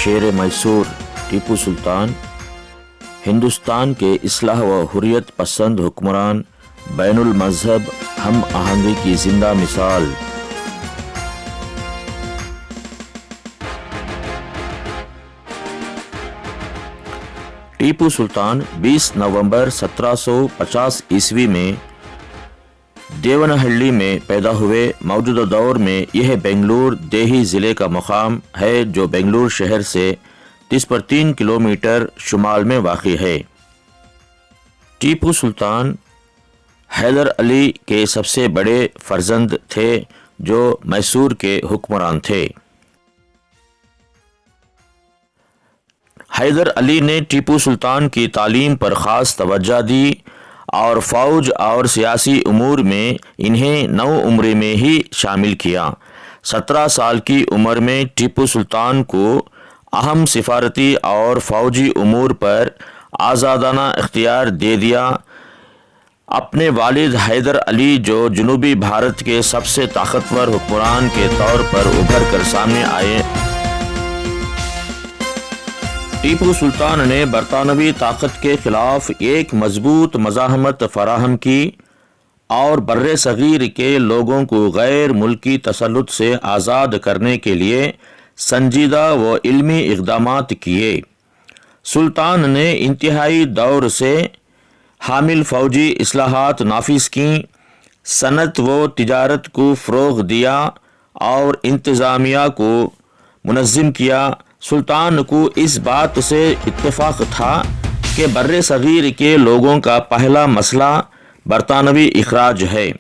شیر میسور ٹیپو سلطان ہندوستان کے اصلاح و حریت پسند حکمران، بین المذہب ہم آہنگی کی زندہ مثال۔ ٹیپو سلطان 20 نومبر 1750 عیسوی میں دیونہلّی میں پیدا ہوئے۔ موجودہ دور میں یہ بنگلور دیہی ضلع کا مقام ہے جو بنگلور شہر سے 30 کلومیٹر شمال میں واقع ہے۔ ٹیپو سلطان حیدر علی کے سب سے بڑے فرزند تھے جو میسور کے حکمران تھے۔ حیدر علی نے ٹیپو سلطان کی تعلیم پر خاص توجہ دی اور فوج اور سیاسی امور میں انہیں نو عمری میں ہی شامل کیا۔ 17 سال کی عمر میں ٹیپو سلطان کو اہم سفارتی اور فوجی امور پر آزادانہ اختیار دے دیا۔ اپنے والد حیدر علی جو جنوبی بھارت کے سب سے طاقتور حکمران کے طور پر ابھر کر سامنے آئے، ٹیپو سلطان نے برطانوی طاقت کے خلاف ایک مضبوط مزاحمت فراہم کی اور بر صغیر کے لوگوں کو غیر ملکی تسلط سے آزاد کرنے کے لیے سنجیدہ و علمی اقدامات کیے۔ سلطان نے انتہائی دور سے حامل فوجی اصلاحات نافذ کیں، صنعت و تجارت کو فروغ دیا اور انتظامیہ کو منظم کیا۔ سلطان کو اس بات سے اتفاق تھا کہ بر صغیر کے لوگوں کا پہلا مسئلہ برطانوی اخراج ہے۔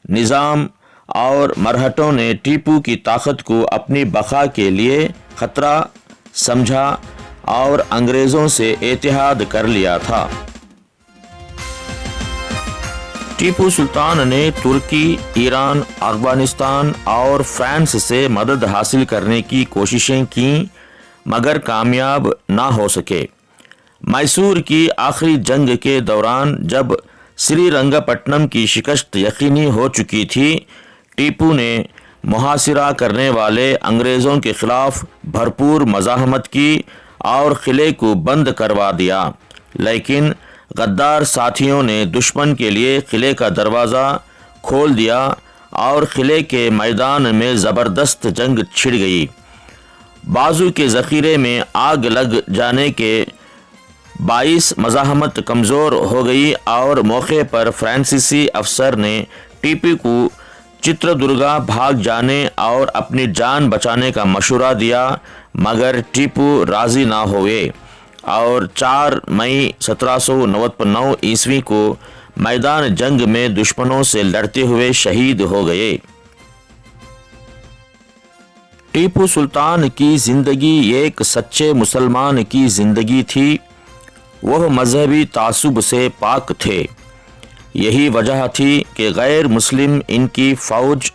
نظام اور مرہٹوں نے ٹیپو کی طاقت کو اپنی بقا کے لیے خطرہ سمجھا اور انگریزوں سے اتحاد کر لیا تھا۔ ٹیپو سلطان نے ترکی، ایران، افغانستان اور فرانس سے مدد حاصل کرنے کی کوششیں کیں مگر کامیاب نہ ہو سکے۔ میسور کی آخری جنگ کے دوران جب سری رنگا پٹنم کی شکست یقینی ہو چکی تھی، ٹیپو نے محاصرہ کرنے والے انگریزوں کے خلاف بھرپور مزاحمت کی اور قلعے کو بند کروا دیا، لیکن غدار ساتھیوں نے دشمن کے لیے قلعے کا دروازہ کھول دیا اور قلعے کے میدان میں زبردست جنگ چھڑ گئی۔ بازو کے ذخیرے میں آگ لگ جانے کے باعث مزاحمت کمزور ہو گئی اور موقع پر فرانسیسی افسر نے ٹیپو کو چتردرگا بھاگ جانے اور اپنی جان بچانے کا مشورہ دیا مگر ٹیپو راضی نہ ہوئے اور 4 مئی 1799 عیسوی کو میدان جنگ میں دشمنوں سے لڑتے ہوئے شہید ہو گئے۔ ٹیپو سلطان کی زندگی ایک سچے مسلمان کی زندگی تھی۔ وہ مذہبی تعصب سے پاک تھے۔ یہی وجہ تھی کہ غیر مسلم ان کی فوج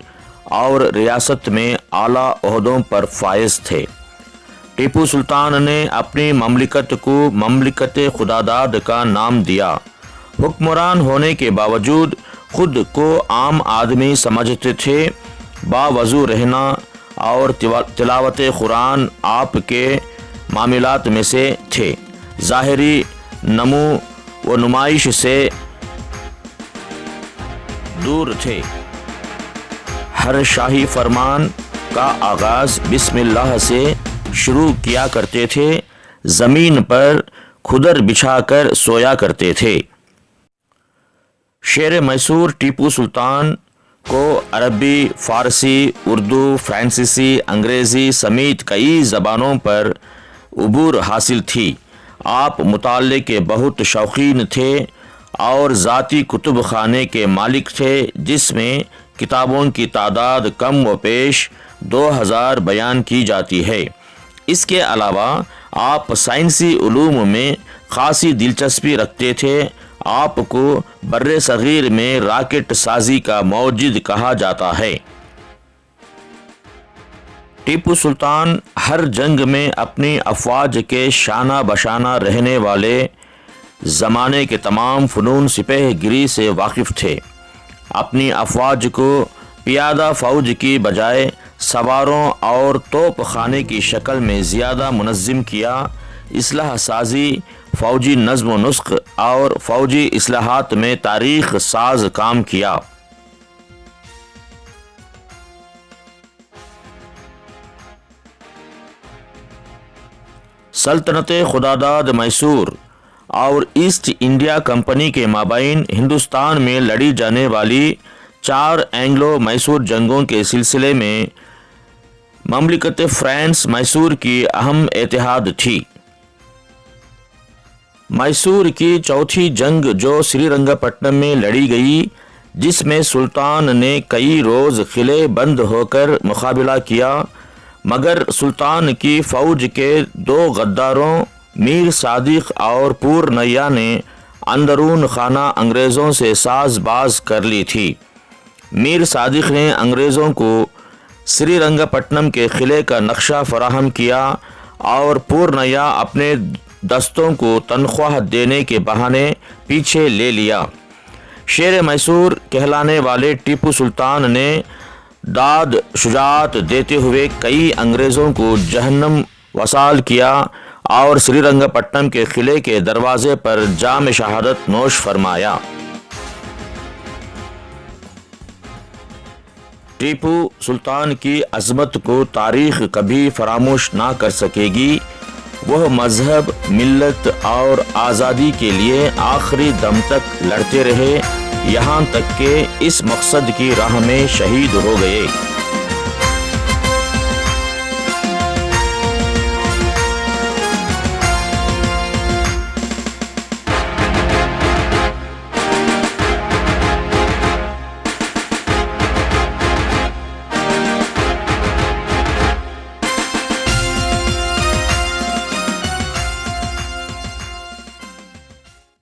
اور ریاست میں اعلیٰ عہدوں پر فائز تھے۔ ٹیپو سلطان نے اپنی مملکت کو مملکت خداداد کا نام دیا۔ حکمران ہونے کے باوجود خود کو عام آدمی سمجھتے تھے۔ باوضو رہنا اور تلاوت قرآن آپ کے معاملات میں سے تھے۔ ظاہری نمو و نمائش سے دور تھے۔ ہر شاہی فرمان کا آغاز بسم اللہ سے شروع کیا کرتے تھے۔ زمین پر کھدر بچھا کر سویا کرتے تھے۔ شیر میسور ٹیپو سلطان کو عربی، فارسی، اردو، فرانسیسی، انگریزی سمیت کئی زبانوں پر عبور حاصل تھی۔ آپ مطالعے کے بہت شوقین تھے اور ذاتی کتب خانے کے مالک تھے جس میں کتابوں کی تعداد کم و بیش 2000 بیان کی جاتی ہے۔ اس کے علاوہ آپ سائنسی علوم میں خاصی دلچسپی رکھتے تھے۔ آپ کو بر صغیر میں راکٹ سازی کا موجد کہا جاتا ہے۔ ٹیپو سلطان ہر جنگ میں اپنی افواج کے شانہ بشانہ رہنے والے زمانے کے تمام فنون سپہ گری سے واقف تھے۔ اپنی افواج کو پیادہ فوج کی بجائے سواروں اور توپ خانے کی شکل میں زیادہ منظم کیا، اصلاح سازی، فوجی نظم و نسق اور فوجی اصلاحات میں تاریخ ساز کام کیا۔ سلطنت خداداد میسور اور ایسٹ انڈیا کمپنی کے مابین ہندوستان میں لڑی جانے والی 4 اینگلو میسور جنگوں کے سلسلے میں مملکت فرانس میسور کی اہم اتحاد تھی۔ میسور کی چوتھی جنگ جو سری رنگا پٹنم میں لڑی گئی، جس میں سلطان نے کئی روز قلعے بند ہو کر مقابلہ کیا، مگر سلطان کی فوج کے 2 غداروں میر صادق اور پورنیا نے اندرون خانہ انگریزوں سے ساز باز کر لی تھی۔ میر صادق نے انگریزوں کو سری رنگا پٹنم کے قلعے کا نقشہ فراہم کیا اور پورنیا اپنے دستوں کو تنخواہ دینے کے بہانے پیچھے لے لیا۔ شیر میسور کہلانے والے ٹیپو سلطان نے داد شجاعت دیتے ہوئے کئی انگریزوں کو جہنم وصال کیا اور سری رنگا پٹنم کے قلعے کے دروازے پر جام شہادت نوش فرمایا۔ ٹیپو سلطان کی عظمت کو تاریخ کبھی فراموش نہ کر سکے گی۔ وہ مذہب، ملت اور آزادی کے لیے آخری دم تک لڑتے رہے، یہاں تک کہ اس مقصد کی راہ میں شہید ہو گئے۔